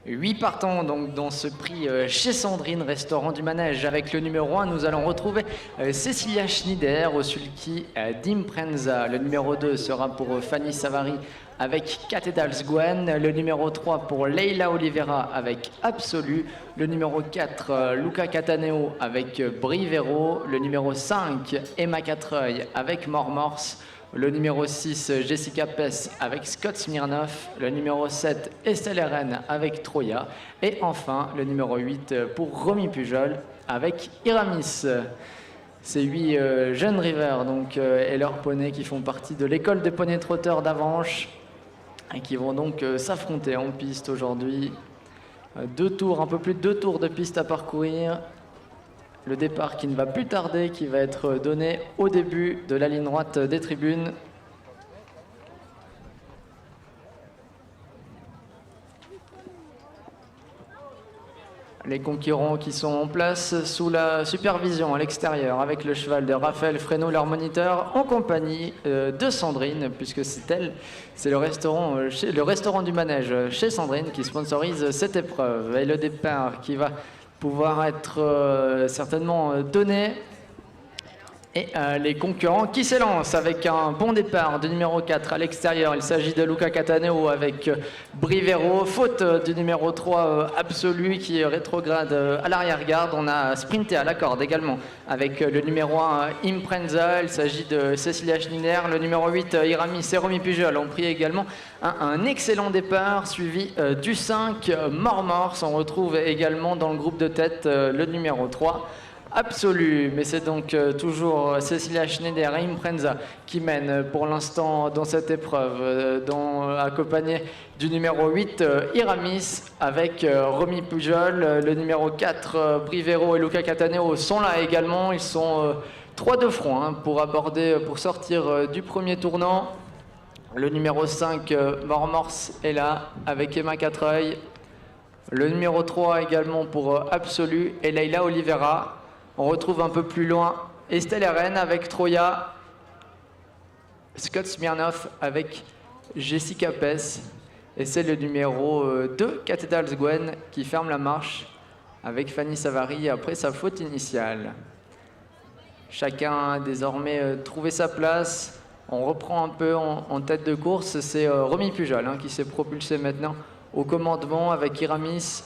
8 partants donc dans ce prix chez Sandrine, restaurant du manège. Avec le numéro 1, nous allons retrouver Cecilia Schneider au sulky d'Imprenza. Le numéro 2 sera pour Fanny Savary avec Cathedrals Gwen. Le numéro 3 pour Leila Oliveira avec Absolu. Le numéro 4, Luca Cataneo avec Brivero. Le numéro 5, Emma Catreuil avec Mormors. Le numéro 6, Jessica Pess avec Scott Smirnoff. Le numéro 7, Estelle Eren avec Troya. Et enfin, le numéro 8 pour Romy Pujol avec Iramis. Ces 8 jeunes rivers donc, et leurs poneys qui font partie de l'école des poneys trotteurs d'Avanches et qui vont donc s'affronter en piste aujourd'hui. 2 tours, un peu plus de 2 tours de piste à parcourir. Le départ qui ne va plus tarder, qui va être donné au début de la ligne droite des tribunes. Les concurrents qui sont en place sous la supervision à l'extérieur avec le cheval de Raphaël Fresneau, leur moniteur, en compagnie de Sandrine, puisque c'est elle, c'est le restaurant du manège chez Sandrine qui sponsorise cette épreuve. Et le départ qui va pouvoir être certainement donné. Et les concurrents qui s'élancent avec un bon départ du numéro 4 à l'extérieur. Il s'agit de Luca Cataneo avec Brivero. Faute du numéro 3 Absolu qui rétrograde à l'arrière-garde. On a sprinté à la corde également avec le numéro 1 Imprenza. Il s'agit de Cecilia Schneider. Le numéro 8 Iramis et Romy Pujol ont pris également un excellent départ suivi du 5 Mormors. On retrouve également dans le groupe de tête le numéro 3 Absolu, mais c'est donc toujours Cecilia Schneider et Imprenza qui mènent pour l'instant dans cette épreuve, accompagné du numéro 8 Iramis avec Romy Pujol. Le numéro 4 Brivero et Luca Cataneo sont là également. Ils sont 3 de front pour sortir du premier tournant. Le numéro 5 Mormors est là avec Emma Catreuil. Le numéro 3 également pour Absolu et Leila Oliveira. On retrouve un peu plus loin Estelle Eren avec Troya, Scott Smirnoff avec Jessica Pess. Et c'est le numéro 2, Cathedrals Gwen, qui ferme la marche avec Fanny Savary après sa faute initiale. Chacun a désormais trouvé sa place. On reprend un peu en tête de course. C'est Romy Pujol qui s'est propulsé maintenant au commandement avec Iramis.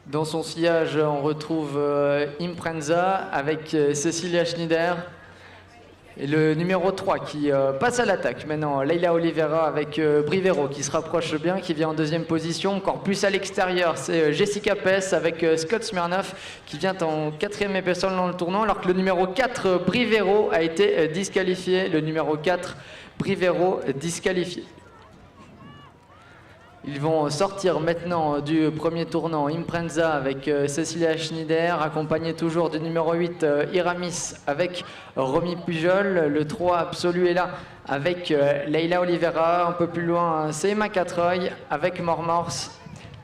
Dans son sillage, on retrouve Imprenza avec Cecilia Schneider. Et le numéro 3 qui passe à l'attaque. Maintenant, Leila Oliveira avec Brivero qui se rapproche bien, qui vient en deuxième position. Encore plus à l'extérieur, c'est Jessica Pess avec Scott Smirnoff qui vient en 4e épaisseur dans le tournant, alors que le numéro 4, Brivero, a été disqualifié. Le numéro 4, Brivero, disqualifié. Ils vont sortir maintenant du premier tournant. Imprenza avec Cecilia Schneider, accompagné toujours du numéro 8 Iramis avec Romy Pujol. Le 3 Absolu est là avec Leila Oliveira. Un peu plus loin, c'est Emma Catreuil avec Mormors.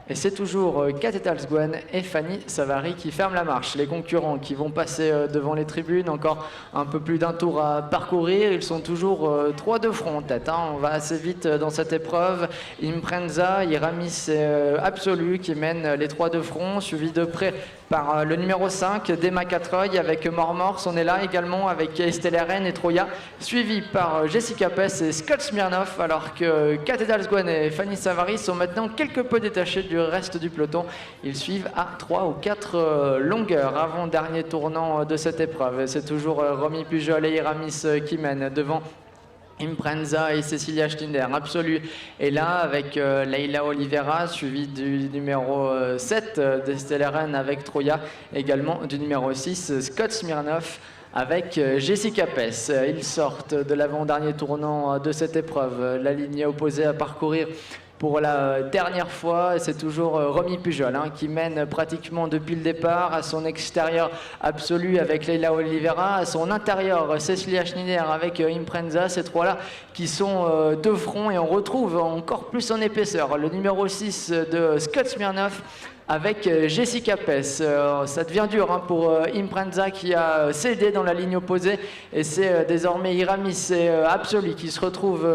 Et c'est toujours Cathedrals Gwen et Fanny Savary qui ferment la marche. Les concurrents qui vont passer devant les tribunes, encore un peu plus d'un tour à parcourir. Ils sont toujours 3 de front en tête. On va assez vite dans cette épreuve. Imprenza, Iramis et Absolu qui mènent les 3 de front, suivi de près par le numéro 5, Emma Catreuil avec Mormors. On est là également avec Estelle Eren et Troya, suivi par Jessica Pess et Scott Smirnoff, alors que Cathedrals Gwen et Fanny Savary sont maintenant quelque peu détachés du reste du peloton. Ils suivent à 3 ou 4 longueurs avant dernier tournant de cette épreuve. C'est toujours Romy Pujol et Iramis qui mènent devant Imprenza et Cecilia Schneider. Absolu est là avec Leila Oliveira, suivi du numéro 7 d'Estelle Eren avec Troya, également du numéro 6 Scott Smirnoff avec Jessica Pess. Ils sortent de l'avant-dernier tournant de cette épreuve. La ligne opposée à parcourir pour la dernière fois, c'est toujours Romy Pujol qui mène pratiquement depuis le départ. À son extérieur, Absolu avec Leila Oliveira. À son intérieur, Cecilia Schneider avec Imprenza. Ces 3-là qui sont de front, et on retrouve encore plus en épaisseur le numéro 6 de Scott Smirnoff avec Jessica Pess. Ça devient dur pour Imprenza qui a cédé dans la ligne opposée, et c'est désormais Iramis et Absolu qui se retrouvent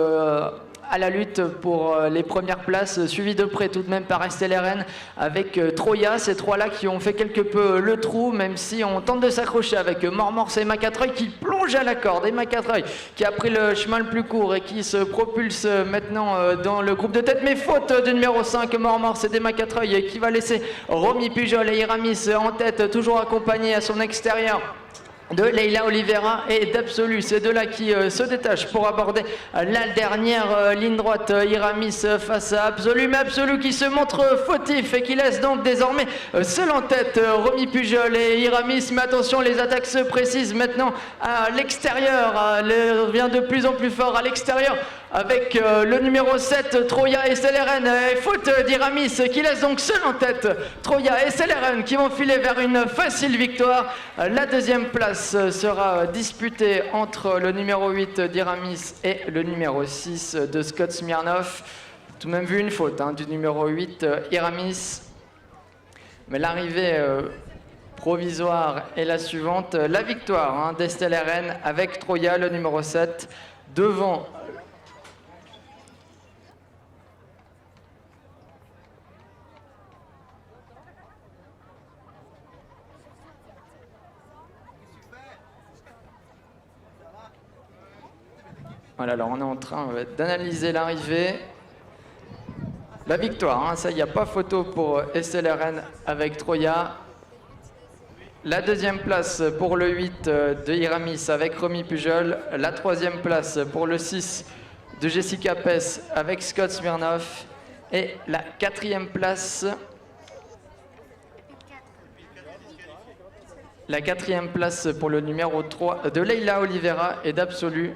à la lutte pour les premières places, suivi de près tout de même par STLRN avec Troya. Ces trois-là qui ont fait quelque peu le trou, même si on tente de s'accrocher avec Mormorse et Macatreuil qui plonge à la corde. Et Macatreuil qui a pris le chemin le plus court et qui se propulse maintenant dans le groupe de tête. Mais faute du numéro 5, Mormorse et des Macatreuil qui va laisser Romy Pujol et Iramis en tête, toujours accompagné à son extérieur de Leila Oliveira et d'Absolu. Ces deux-là qui se détachent pour aborder la dernière ligne droite. Iramis face à Absolu, mais Absolu qui se montre fautif et qui laisse donc désormais seul en tête Romy Pujol et Iramis. Mais attention, les attaques se précisent maintenant à l'extérieur. Elle vient de plus en plus fort à l'extérieur avec le numéro 7, Troya et SLRN. Faute d'Iramis qui laisse donc seul en tête Troya et SLRN qui vont filer vers une facile victoire. La deuxième place sera disputée entre le numéro 8 d'Iramis et le numéro 6 de Scott Smirnov. Tout de même vu une faute du numéro 8 Iramis. Mais l'arrivée provisoire est la suivante. La victoire d'SLRN avec Troya, le numéro 7, devant Voilà, alors on est en train d'analyser l'arrivée. La victoire, ça, il n'y a pas photo pour SLRN avec Troya. La deuxième place pour le 8 de Iramis avec Romy Pujol. La troisième place pour le 6 de Jessica Pes avec Scott Smirnov. Et la quatrième place... La quatrième place pour le numéro 3 de Leila Oliveira et d'Absolu.